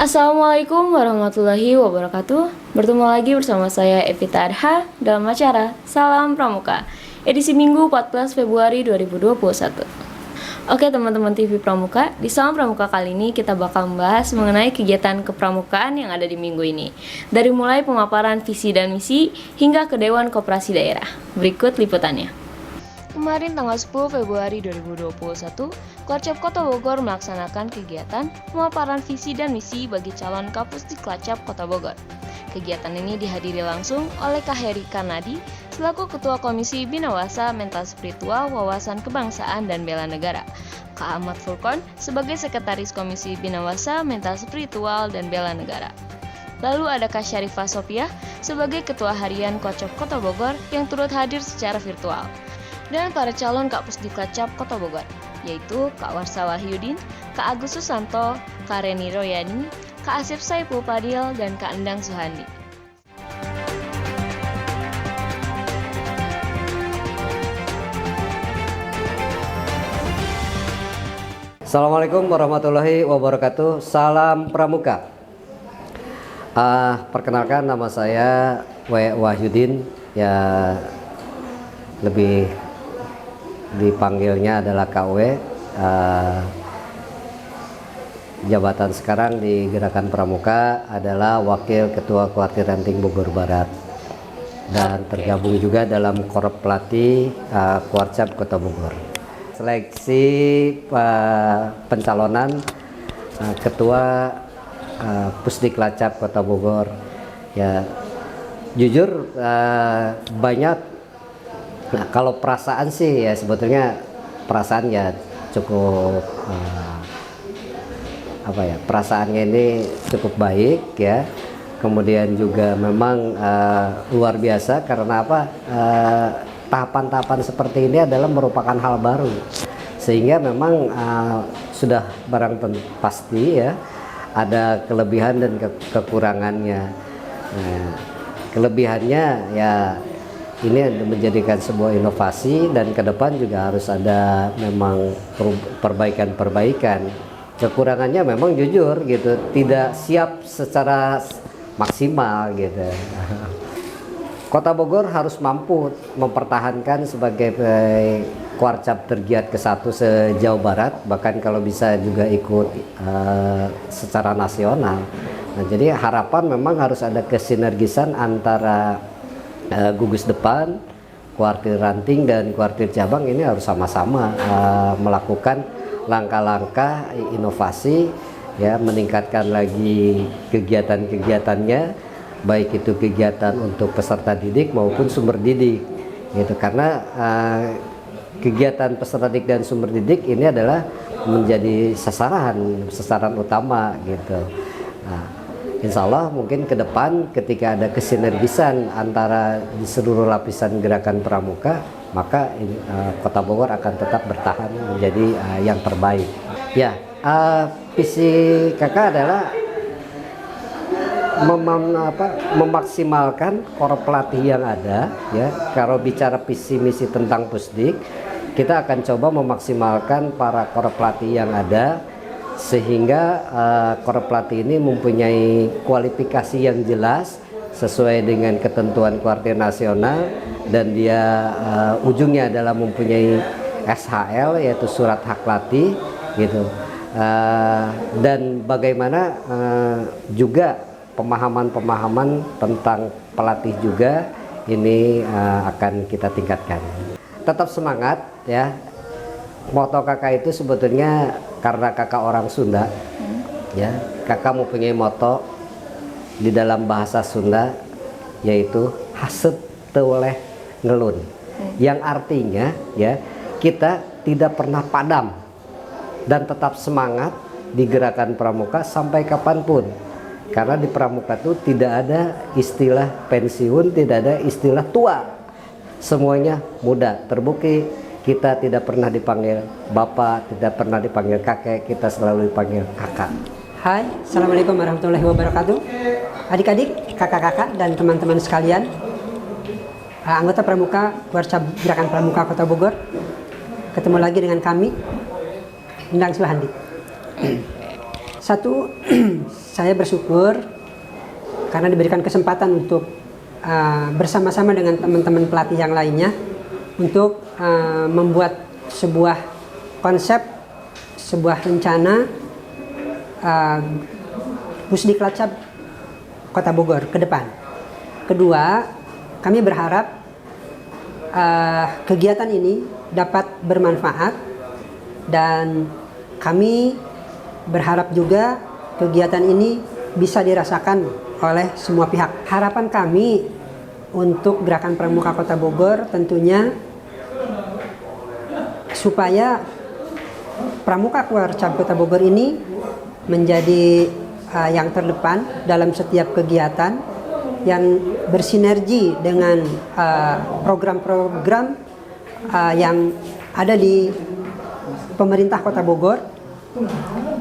Assalamualaikum warahmatullahi wabarakatuh. Bertemu lagi bersama saya Evita Adha dalam acara Salam Pramuka, edisi Minggu 14 Februari 2021. Oke teman-teman TV Pramuka, di Salam Pramuka kali ini kita bakal membahas mengenai kegiatan kepramukaan yang ada di minggu ini. Dari mulai pemaparan visi dan misi hingga ke Dewan Koperasi Daerah. Berikut liputannya. Kemarin tanggal 10 Februari 2021, Korcap Kota Bogor melaksanakan kegiatan pemaparan visi dan misi bagi calon Kapusdiklacap Kota Bogor. Kegiatan ini dihadiri langsung oleh Kak Heri Karnadi selaku Ketua Komisi Binawasa Mental Spiritual Wawasan Kebangsaan dan Bela Negara, Kak Ahmad Furqon sebagai Sekretaris Komisi Binawasa Mental Spiritual dan Bela Negara. Lalu ada Kak Syarifah Sopiah sebagai Ketua Harian Korcap Kota Bogor yang turut hadir secara virtual. Dan para calon Kapusdiklacap Kota Bogor, yaitu Kak Warsa Wahyudin, Kak Agus Susanto, Kak Reni Royani, Kak Asep Saipul Padil, dan Kak Endang Suhandi. Assalamualaikum warahmatullahi wabarakatuh. Salam Pramuka. Perkenalkan, nama saya Wahyudin, ya lebih dipanggilnya adalah KW. Jabatan sekarang di Gerakan Pramuka adalah Wakil Ketua Kuartir Ranting Bogor Barat dan tergabung juga dalam Korp Pelatih Kuarcap Kota Bogor. Seleksi pencalonan Ketua Pusdiklacap Kota Bogor, ya jujur banyak. Nah, kalau perasaan sih ya sebetulnya perasaan ya cukup perasaannya ini cukup baik ya. Kemudian juga memang luar biasa karena tahapan-tahapan seperti ini adalah merupakan hal baru, sehingga memang sudah barang pasti ya ada kelebihan dan kekurangannya. Nah, kelebihannya ya ini menjadikan sebuah inovasi, dan ke depan juga harus ada memang perbaikan-perbaikan. Kekurangannya memang jujur gitu, tidak siap secara maksimal gitu. Kota Bogor harus mampu mempertahankan sebagai Kuarcap tergiat ke-1 se-Jawa Barat, bahkan kalau bisa juga ikut secara nasional. Nah, jadi harapan memang harus ada kesinergisan antara gugus depan, kuartir ranting, dan kuartir cabang. Ini harus sama-sama melakukan langkah-langkah inovasi ya, meningkatkan lagi kegiatan-kegiatannya, baik itu kegiatan untuk peserta didik maupun sumber didik gitu, karena kegiatan peserta didik dan sumber didik ini adalah menjadi sasaran utama gitu. Nah, insya Allah mungkin ke depan ketika ada kesinergisan antara di seluruh lapisan Gerakan Pramuka, maka Kota Bogor akan tetap bertahan menjadi yang terbaik. Ya, visi kakak adalah memaksimalkan korp pelatih yang ada. Ya, kalau bicara visi misi tentang Pusdik, kita akan coba memaksimalkan para korp pelatih yang ada, sehingga korp pelatih ini mempunyai kualifikasi yang jelas sesuai dengan ketentuan kuartir nasional, dan dia ujungnya adalah mempunyai SHL, yaitu surat hak latih gitu. Dan bagaimana juga pemahaman tentang pelatih juga ini akan kita tingkatkan. Tetap semangat ya. Moto kakak itu sebetulnya karena kakak orang Sunda ya, kakak mempunyai moto di dalam bahasa Sunda, yaitu hasep teweleh ngelun, yang artinya ya kita tidak pernah padam dan tetap semangat di Gerakan Pramuka sampai kapanpun, karena di Pramuka itu tidak ada istilah pensiun, tidak ada istilah tua, semuanya muda. Terbukti kita tidak pernah dipanggil bapak, tidak pernah dipanggil kakek, kita selalu dipanggil kakak. Hai, Assalamualaikum warahmatullahi wabarakatuh. Adik-adik, kakak-kakak, dan teman-teman sekalian, anggota Pramuka, Kuarcap Gerakan Pramuka Kota Bogor, ketemu lagi dengan kami, Endang Suhandi. Satu, saya bersyukur karena diberikan kesempatan untuk bersama-sama dengan teman-teman pelatih yang lainnya untuk membuat sebuah konsep, sebuah rencana Pusdiklatcab Kota Bogor ke depan. Kedua, kami berharap kegiatan ini dapat bermanfaat dan kami berharap juga kegiatan ini bisa dirasakan oleh semua pihak. Harapan kami untuk Gerakan Pramuka Kota Bogor tentunya supaya Pramuka Kuarcap Kota Bogor ini menjadi yang terdepan dalam setiap kegiatan yang bersinergi dengan program-program yang ada di pemerintah Kota Bogor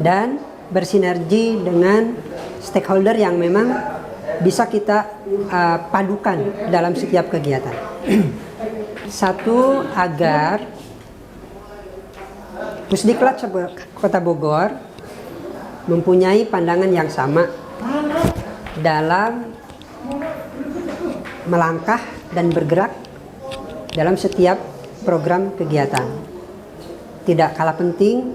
dan bersinergi dengan stakeholder yang memang bisa kita padukan dalam setiap kegiatan. Satu, agar Pusdiklatcab Kota Bogor mempunyai pandangan yang sama dalam melangkah dan bergerak dalam setiap program kegiatan. Tidak kalah penting,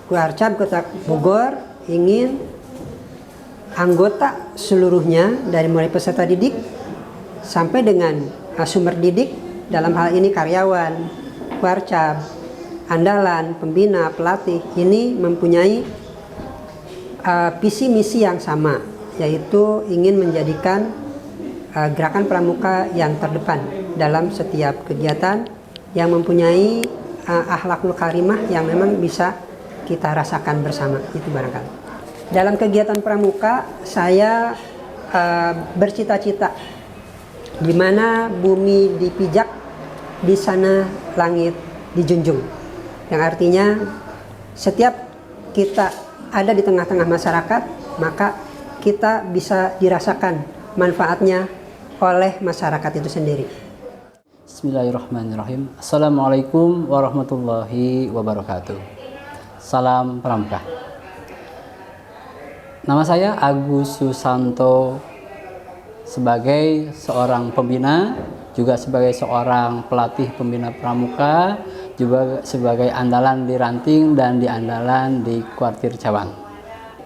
Kuarcap Kota Bogor ingin anggota seluruhnya dari mulai peserta didik sampai dengan sumber didik, dalam hal ini karyawan, Kuarcap, andalan, pembina, pelatih, ini mempunyai visi misi yang sama, yaitu ingin menjadikan gerakan pramuka yang terdepan dalam setiap kegiatan yang mempunyai akhlakul karimah yang memang bisa kita rasakan bersama. Itu barangkali. Dalam kegiatan pramuka saya bercita-cita di mana bumi dipijak, di sana langit dijunjung. Yang artinya setiap kita ada di tengah-tengah masyarakat, maka kita bisa dirasakan manfaatnya oleh masyarakat itu sendiri. Bismillahirrahmanirrahim. Assalamualaikum warahmatullahi wabarakatuh. Salam Pramuka. Nama saya Agus Susanto, sebagai seorang pembina, juga sebagai seorang pelatih pembina pramuka, juga sebagai andalan di ranting dan di andalan di kuartir cabang.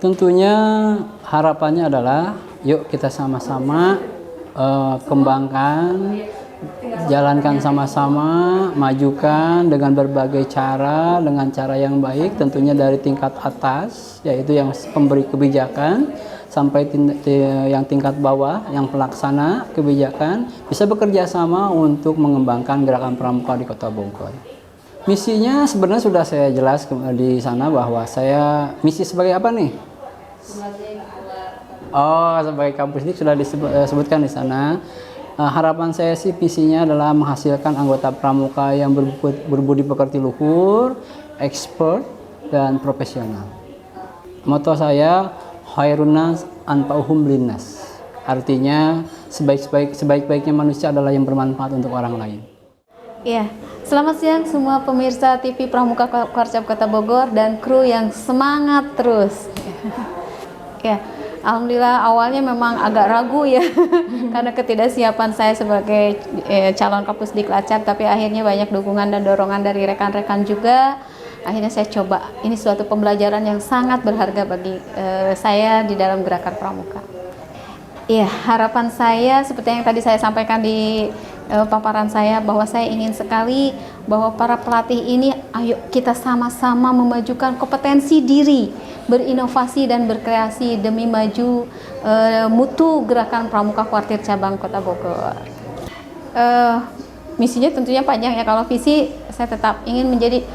Tentunya harapannya adalah yuk kita sama-sama kembangkan, jalankan sama-sama, majukan dengan berbagai cara, dengan cara yang baik, tentunya dari tingkat atas, yaitu yang pemberi kebijakan, sampai yang tingkat bawah, yang pelaksana kebijakan, bisa bekerja sama untuk mengembangkan gerakan pramuka di Kota Bogor. Misinya sebenarnya sudah saya jelas di sana, bahwa saya misi sebagai apa nih? Oh, sebagai kampus ini sudah disebutkan di sana. Harapan saya sih misinya adalah menghasilkan anggota pramuka yang berbudi pekerti luhur, expert, dan profesional. Moto saya, khairun nas anfa'uhum linnas. Artinya sebaik-baiknya manusia adalah yang bermanfaat untuk orang lain. Iya, selamat siang semua pemirsa TV Pramuka Kuarcap Kota Bogor dan kru yang semangat terus. Ya, alhamdulillah awalnya memang agak ragu ya karena ketidaksiapan saya sebagai calon Kapusdiklatcab, tapi akhirnya banyak dukungan dan dorongan dari rekan-rekan juga. Akhirnya saya coba. Ini suatu pembelajaran yang sangat berharga bagi saya di dalam gerakan pramuka. Iya, harapan saya seperti yang tadi saya sampaikan di paparan saya, bahwa saya ingin sekali bahwa para pelatih ini, ayo kita sama-sama memajukan kompetensi diri, berinovasi dan berkreasi demi maju mutu gerakan pramuka kuartir cabang Kota Bogor. Misinya tentunya panjang ya. Kalau visi, saya tetap ingin menjadi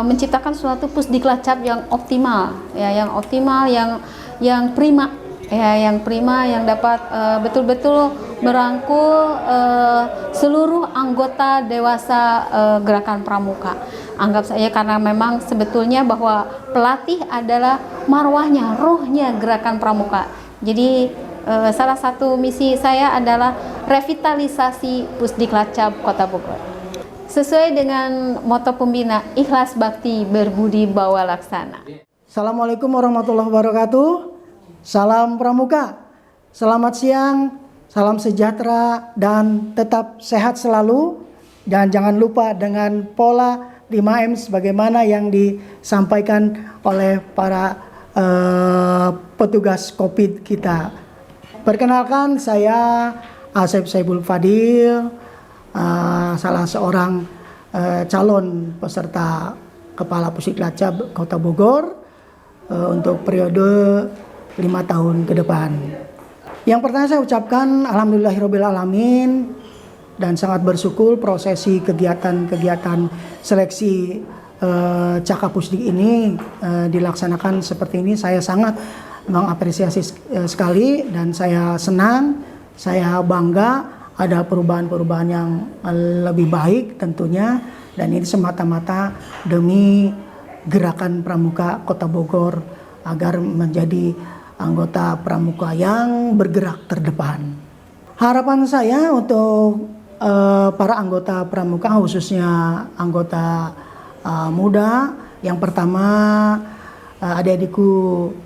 menciptakan suatu Pusdiklatcab yang optimal, ya, yang optimal, yang prima, ya, yang prima, yang dapat betul-betul merangkul seluruh anggota dewasa gerakan pramuka. Anggap saja, karena memang sebetulnya bahwa pelatih adalah marwahnya, rohnya gerakan pramuka. Jadi salah satu misi saya adalah revitalisasi Pusdiklatcab Kota Bogor. Sesuai dengan moto pembina, ikhlas bakti berbudi bawa laksana. Assalamualaikum warahmatullahi wabarakatuh. Salam Pramuka, selamat siang, salam sejahtera dan tetap sehat selalu. Dan jangan lupa dengan pola 5M sebagaimana yang disampaikan oleh para petugas COVID kita. Perkenalkan, saya Asep Saibul Fadil, salah seorang calon peserta Kepala Pusiklacap Kota Bogor untuk periode 5 tahun ke depan. Yang pertama saya ucapkan alhamdulillahirobbilalamin dan sangat bersyukur prosesi kegiatan-kegiatan seleksi Cakapusdik ini dilaksanakan seperti ini. Saya sangat mengapresiasi sekali dan saya senang, saya bangga ada perubahan-perubahan yang lebih baik tentunya, dan ini semata-mata demi gerakan Pramuka Kota Bogor agar menjadi anggota Pramuka yang bergerak terdepan. Harapan saya untuk para anggota Pramuka, khususnya anggota muda, yang pertama adik-adikku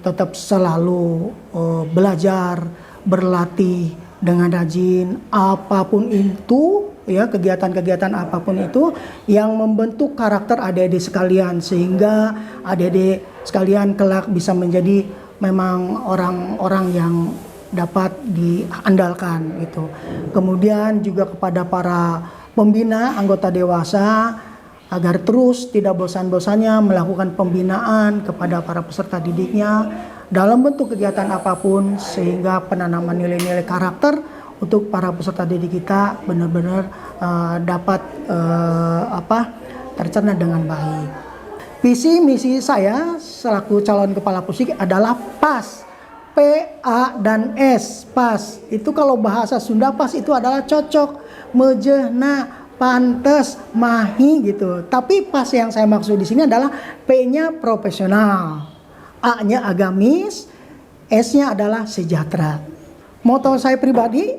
tetap selalu belajar, berlatih dengan rajin, apapun itu ya, kegiatan-kegiatan apapun itu yang membentuk karakter adik-adik sekalian, sehingga adik-adik sekalian kelak bisa menjadi memang orang-orang yang dapat diandalkan gitu. Kemudian juga kepada para pembina anggota dewasa agar terus tidak bosan-bosannya melakukan pembinaan kepada para peserta didiknya dalam bentuk kegiatan apapun, sehingga penanaman nilai-nilai karakter untuk para peserta didik kita benar-benar dapat tercerna dengan baik. Visi misi saya selaku calon kepala pusik adalah PAS. P, A, dan S, pas. Itu kalau bahasa Sunda pas itu adalah cocok, mejehna, pantes, mahi gitu. Tapi pas yang saya maksud di sini adalah P-nya profesional, A-nya agamis, S-nya adalah sejahtera. Moto saya pribadi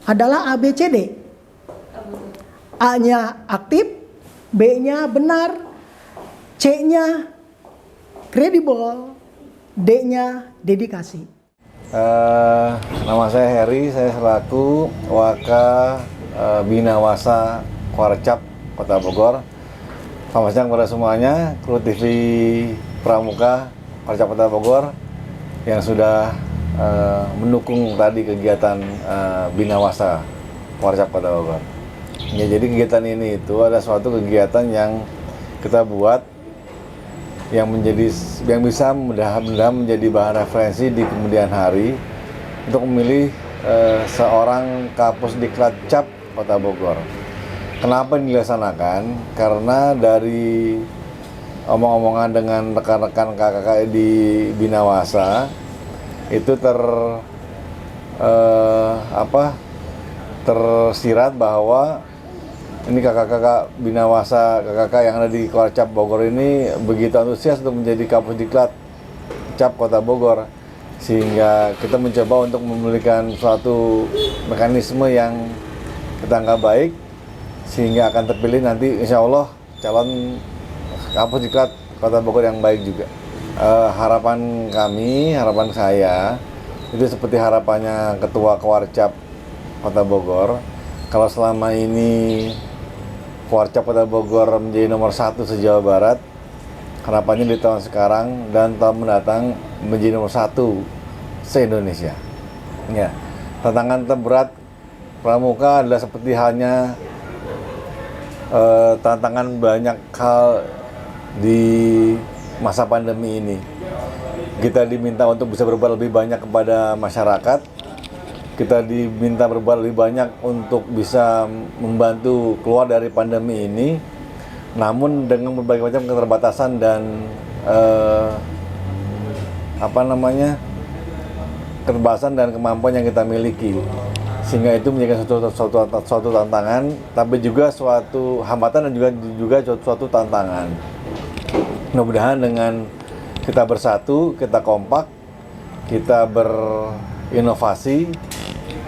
adalah ABCD. A-nya aktif, B-nya benar, C-nya kredibel, D-nya dedikasi. Nama saya Heri, saya selaku Waka Binawasa Kwarcap Kota Bogor. Selamat siang kepada semuanya, kru TV Pramuka Kwarcap Kota Bogor yang sudah mendukung tadi kegiatan Binawasa Kwarcap Kota Bogor. Ya, jadi kegiatan ini itu ada suatu kegiatan yang kita buat yang bisa mudah-mudahan menjadi bahan referensi di kemudian hari untuk memilih seorang Kapusdiklat Cap Kota Bogor. Kenapa ini dilaksanakan? Karena dari omong-omongan dengan rekan-rekan kakak di Binawasa itu tersirat bahwa ini kakak-kakak Binawasa, kakak-kakak yang ada di Kwarcap Bogor ini begitu antusias untuk menjadi Kapusdiklat Cap Kota Bogor, sehingga kita mencoba untuk memberikan suatu mekanisme yang kita anggap baik, sehingga akan terpilih nanti insya Allah calon Kapusdiklat Kota Bogor yang baik juga. Harapan kami, harapan saya itu seperti harapannya Ketua Kwarcap Kota Bogor. Kalau selama ini Kwarcap Kota Bogor menjadi nomor 1 se-Jawa Barat, harapannya di tahun sekarang dan tahun mendatang menjadi nomor 1 se-Indonesia. Ya, tantangan terberat Pramuka adalah seperti halnya tantangan banyak hal di masa pandemi ini. Kita diminta untuk bisa berbuat lebih banyak kepada masyarakat. Kita diminta berbuat lebih banyak untuk bisa membantu keluar dari pandemi ini, namun dengan berbagai macam keterbatasan dan keterbatasan dan kemampuan yang kita miliki, sehingga itu menjadi suatu tantangan, tapi juga suatu hambatan dan juga suatu tantangan. Mudah-mudahan dengan kita bersatu, kita kompak, kita berinovasi,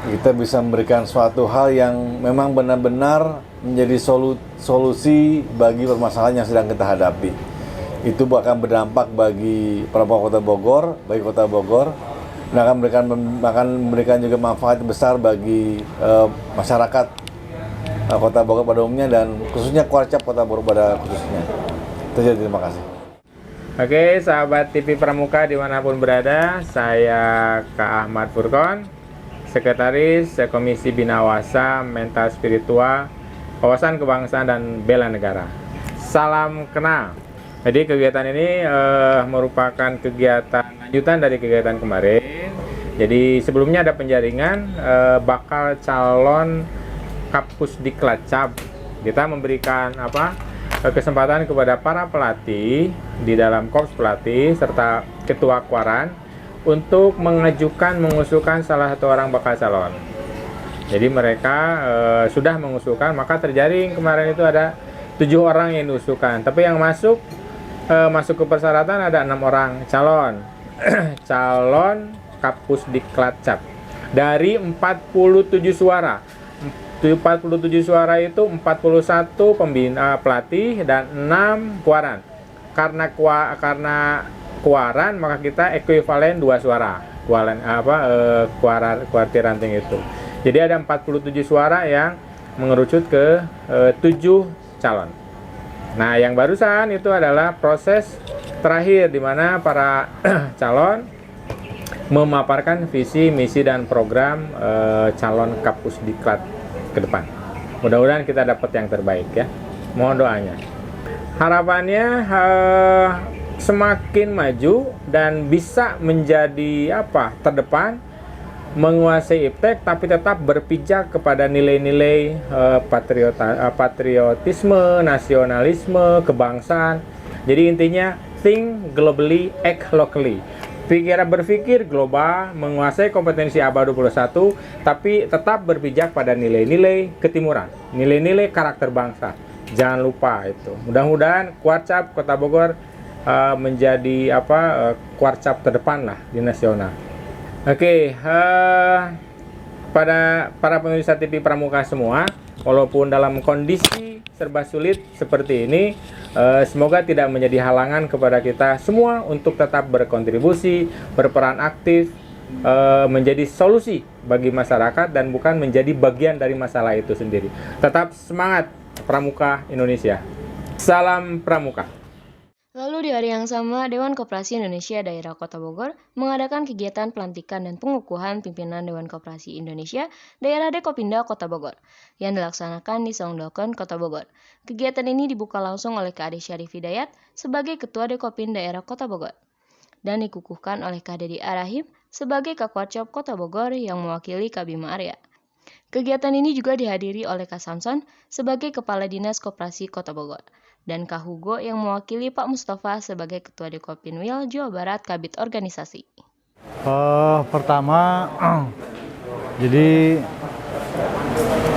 kita bisa memberikan suatu hal yang memang benar-benar menjadi solusi bagi permasalahan yang sedang kita hadapi. itu akan berdampak bagi Pramuka Kota Bogor, bagi Kota Bogor, dan akan memberikan juga manfaat besar bagi masyarakat Kota Bogor pada umumnya dan khususnya Kuarcap Kota Bogor pada khususnya. Terima kasih. Oke, sahabat TV Pramuka dimanapun berada, saya Kak Ahmad Furqon, Sekretaris Komisi Binawasa Mental Spiritual, Wawasan Kebangsaan dan Bela Negara. Salam kenal. Jadi kegiatan ini merupakan kegiatan lanjutan dari kegiatan kemarin. Jadi sebelumnya ada penjaringan bakal calon Kapusdiklat Cap. Kita memberikan kesempatan kepada para pelatih di dalam korps pelatih serta ketua kuaran untuk mengusulkan salah satu orang bakal calon. Jadi mereka sudah mengusulkan, maka terjaring kemarin itu ada 7 orang yang diusulkan. Tapi yang masuk ke persyaratan ada 6 orang calon calon Kapusdiklat Cap dari 47 suara. 47 suara itu 41 pembina pelatih dan 6 kuaran. Karena kuaran maka kita ekuivalen 2 suara. Kuartir ranting itu. Jadi ada 47 suara yang mengerucut ke 7 calon. Nah, yang barusan itu adalah proses terakhir di mana para calon memaparkan visi, misi dan program calon Kapusdiklat ke depan. Mudah-mudahan kita dapat yang terbaik ya. Mohon doanya. Harapannya semakin maju dan bisa menjadi terdepan, menguasai iptek tapi tetap berpijak kepada nilai-nilai patriotisme, nasionalisme, kebangsaan. Jadi intinya think globally, act locally. Berpikir global, menguasai kompetensi ABA 21, tapi tetap berpijak pada nilai-nilai ketimuran, nilai-nilai karakter bangsa. Jangan lupa itu. Mudah-mudahan Kuarcap Kota Bogor menjadi Kuarcap terdepan lah di nasional. Oke, pada para pemirsa TV Pramuka semua, walaupun dalam kondisi serba sulit seperti ini, semoga tidak menjadi halangan kepada kita semua untuk tetap berkontribusi, berperan aktif, menjadi solusi bagi masyarakat dan bukan menjadi bagian dari masalah itu sendiri. Tetap semangat Pramuka Indonesia. Salam Pramuka. Lalu di hari yang sama, Dewan Koperasi Indonesia Daerah Kota Bogor mengadakan kegiatan pelantikan dan pengukuhan pimpinan Dewan Koperasi Indonesia Daerah Dekopinda Kota Bogor yang dilaksanakan di Songdokon, Kota Bogor. Kegiatan ini dibuka langsung oleh Kade Syarif Hidayat sebagai Ketua Dekopin Daerah Kota Bogor dan dikukuhkan oleh Kade Dedi Arahim sebagai Kakuarcap Kota Bogor yang mewakili Kabima Arya. Kegiatan ini juga dihadiri oleh Kak Samson sebagai Kepala Dinas Koperasi Kota Bogor dan Kak Hugo yang mewakili Pak Mustafa sebagai Ketua Dekopinwil Jawa Barat Kabid Organisasi. Pertama, jadi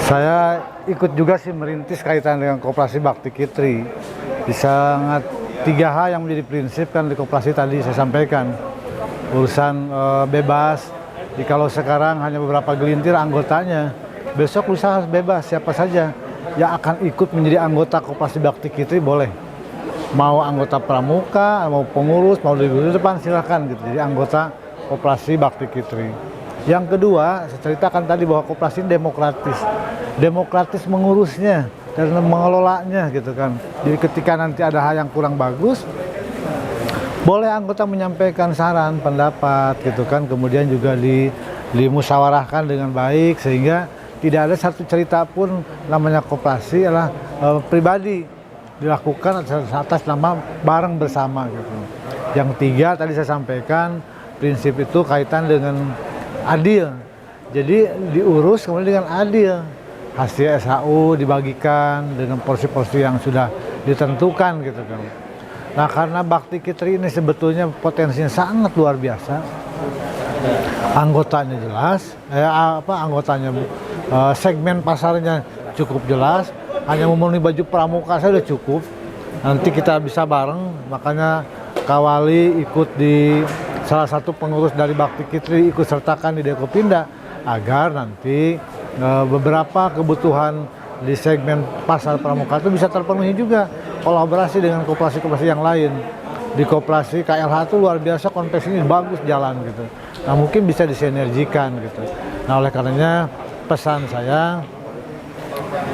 saya ikut juga sih merintis kaitan dengan Koperasi Bakti Kitri. Di sangat 3 hal yang menjadi prinsip kan di koperasi tadi saya sampaikan. Urusan bebas, kalau sekarang hanya beberapa gelintir anggotanya, besok lusa harus bebas siapa saja yang akan ikut menjadi anggota Koperasi Bakti Kitri boleh. Mau anggota pramuka, mau pengurus, mau di depan silahkan gitu. Jadi anggota Koperasi Bakti Kitri. Yang kedua, saya ceritakan tadi bahwa koperasi ini demokratis mengurusnya dan mengelolanya gitu kan. Jadi ketika nanti ada hal yang kurang bagus, boleh anggota menyampaikan saran, pendapat gitu kan. Kemudian juga dimusyawarahkan dengan baik sehingga tidak ada satu cerita pun namanya koperasi adalah pribadi, dilakukan atas nama bareng bersama gitu. Yang 3 tadi saya sampaikan prinsip itu kaitan dengan adil. Jadi diurus kemudian dengan adil. Hasil SHU dibagikan dengan porsi-porsi yang sudah ditentukan gitu kan. Nah, karena Bakti Kitri ini sebetulnya potensinya sangat luar biasa. Anggotanya jelas, segmen pasarnya cukup jelas, hanya memenuhi baju pramuka saja sudah cukup. Nanti kita bisa bareng, makanya Kawali ikut di salah satu pengurus dari Bakti Kitri ikut sertakan di Dekopinda agar nanti beberapa kebutuhan di segmen pasar pramuka itu bisa terpenuhi juga. kolaborasi dengan koperasi-koperasi yang lain. Di koperasi KLH itu luar biasa, konveksinya bagus jalan gitu. Nah mungkin bisa disinergikan gitu. Nah oleh karenanya pesan saya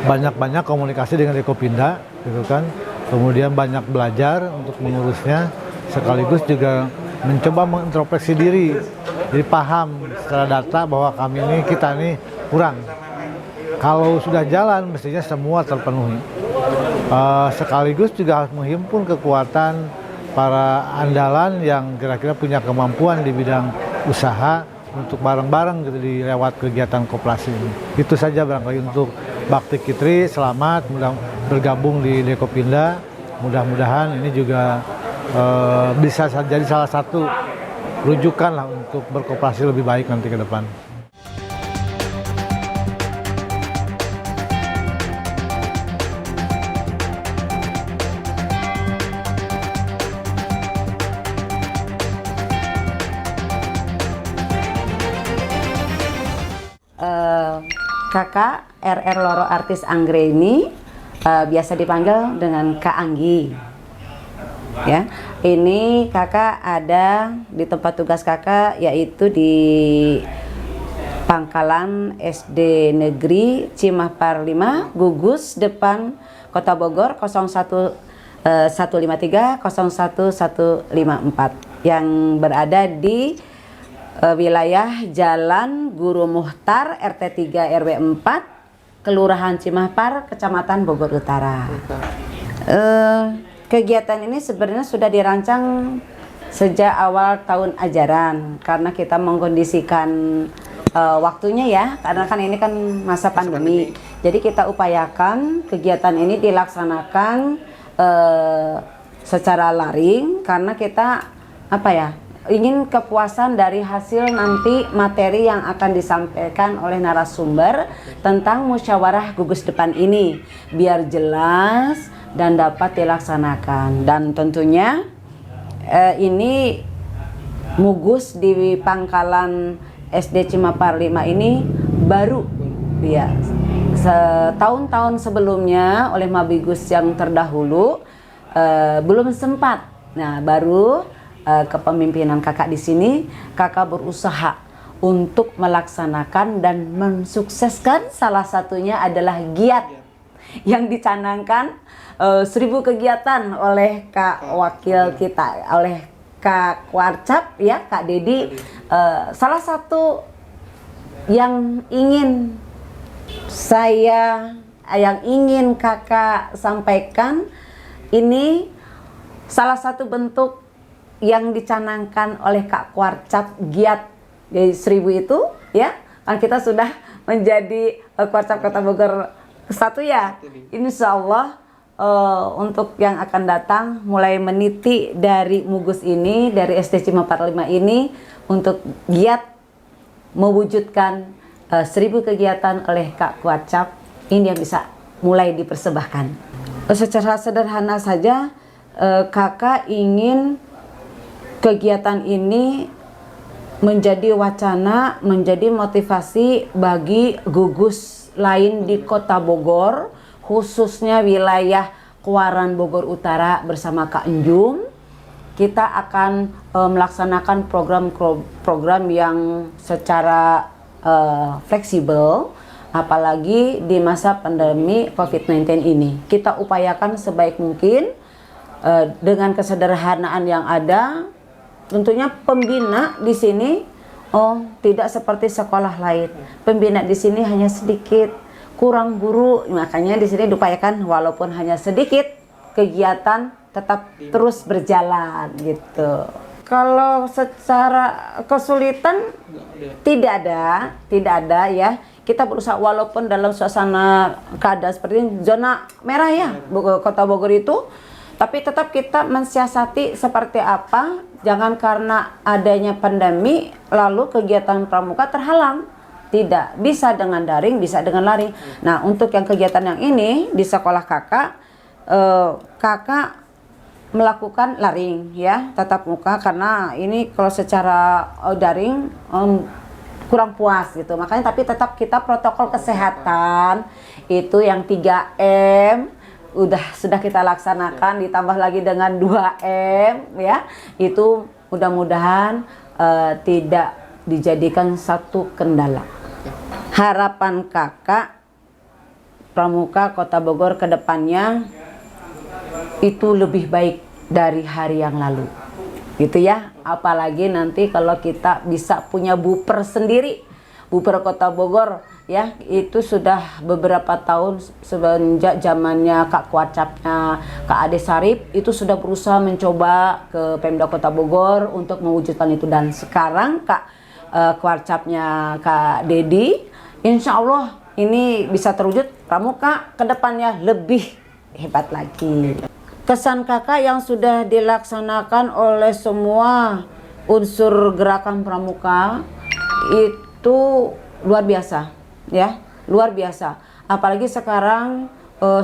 banyak-banyak komunikasi dengan Dekopinda gitu kan. Kemudian banyak belajar untuk mengurusnya, sekaligus juga mencoba mengintrospeksi diri. Jadi paham secara data bahwa kita ini kurang. Kalau sudah jalan mestinya semua terpenuhi. Sekaligus juga harus menghimpun kekuatan para andalan yang kira-kira punya kemampuan di bidang usaha untuk bareng-bareng gitu di lewat kegiatan koperasi ini. Itu saja barangkali untuk Bakti Kitri. Selamat mudah bergabung di Dekopinda. Mudah-mudahan ini juga bisa jadi salah satu rujukan lah untuk berkoperasi lebih baik nanti ke depan. Kakak RR Loro Artis Anggreni, biasa dipanggil dengan Kak Anggi. Ya, ini kakak ada di tempat tugas kakak, yaitu di Pangkalan SD Negeri Cimahpar 5, Gugus, depan Kota Bogor 01153 01154 yang berada di wilayah Jalan Guru Muhtar RT 3 RW 4 Kelurahan Cimahpar, Kecamatan Bogor Utara. Kegiatan ini sebenarnya sudah dirancang sejak awal tahun ajaran karena kita mengkondisikan waktunya ya, karena kan ini kan masa pandemi. Jadi kita upayakan kegiatan ini dilaksanakan secara laring karena kita ingin kepuasan dari hasil nanti materi yang akan disampaikan oleh narasumber tentang musyawarah gugus depan ini biar jelas dan dapat dilaksanakan. Dan tentunya ini Mugus di Pangkalan SD Cimahpar 5 ini baru ya, setahun-tahun sebelumnya oleh Mabigus yang terdahulu belum sempat. Nah baru kepemimpinan kakak di sini, kakak berusaha untuk melaksanakan dan mensukseskan. Salah satunya adalah giat yang dicanangkan 1000 kegiatan oleh Kak Wakil kita, oleh Kak Warcap ya, Kak Dedi. Salah satu yang ingin kakak sampaikan ini salah satu bentuk yang dicanangkan oleh Kak Warcap giat dari 1000 itu ya, kan kita sudah menjadi Warcap Kota Bogor ke-1 ya. Insya Allah untuk yang akan datang mulai meniti dari Mugus ini, dari SD Cimahpar 5 ini untuk giat mewujudkan 1000 kegiatan oleh Kak Warcap ini yang bisa mulai dipersembahkan. Secara sederhana saja kakak ingin kegiatan ini menjadi wacana, menjadi motivasi bagi gugus lain di Kota Bogor, khususnya wilayah Kuaran Bogor Utara bersama Kak Enjum. Kita akan melaksanakan program-program yang secara fleksibel, apalagi di masa pandemi COVID-19 ini. Kita upayakan sebaik mungkin dengan kesederhanaan yang ada. Tentunya pembina di sini tidak seperti sekolah lain. Pembina di sini hanya sedikit, kurang guru. Makanya di sini diupayakan walaupun hanya sedikit, kegiatan tetap terus berjalan gitu. Kalau secara kesulitan tidak ada ya. Kita berusaha walaupun dalam suasana keadaan seperti ini, zona merah ya Kota Bogor itu, tapi tetap kita mensiasati seperti apa. Jangan karena adanya pandemi lalu kegiatan pramuka terhalang. Tidak, bisa dengan daring, bisa dengan laring. Nah, untuk yang kegiatan yang ini di sekolah kakak, kakak melakukan laring ya, tatap muka, karena ini kalau secara daring kurang puas gitu. Makanya tapi tetap kita protokol kesehatan itu yang 3M sudah kita laksanakan, ditambah lagi dengan 2M ya, itu mudah-mudahan tidak dijadikan satu kendala. Harapan kakak Pramuka Kota Bogor ke depannya itu lebih baik dari hari yang lalu, gitu ya. Apalagi nanti kalau kita bisa punya buper sendiri, buper Kota Bogor ya, itu sudah beberapa tahun semenjak zamannya Kak Kuarcapnya Kak Ade Sarip itu sudah berusaha mencoba ke Pemda Kota Bogor untuk mewujudkan itu, dan sekarang Kak Kuarcapnya Kak Dedi, insya Allah ini bisa terwujud. Pramuka kedepannya lebih hebat lagi. Kesan kakak yang sudah dilaksanakan oleh semua unsur gerakan Pramuka itu luar biasa ya, luar biasa. Apalagi sekarang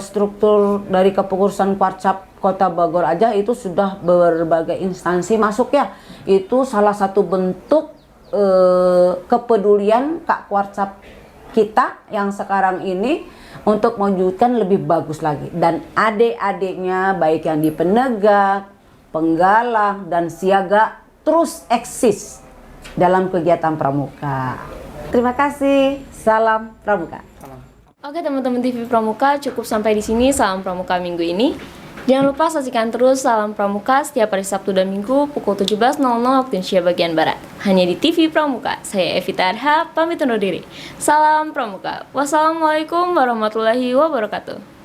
struktur dari kepengurusan Kuarcap Kota Bogor aja itu sudah berbagai instansi masuk ya. Itu salah satu bentuk kepedulian Kak Kuarcap kita yang sekarang ini untuk mewujudkan lebih bagus lagi, dan adik-adiknya baik yang di penegak, penggalang, dan siaga terus eksis dalam kegiatan Pramuka. Terima kasih, salam Pramuka. Oke teman-teman TV Pramuka, cukup sampai di sini Salam Pramuka minggu ini. Jangan lupa saksikan terus Salam Pramuka setiap hari Sabtu dan Minggu pukul 17.00 waktu Indonesia bagian Barat. Hanya di TV Pramuka. Saya Evita Arha, pamit undur diri. Salam Pramuka. Wassalamualaikum warahmatullahi wabarakatuh.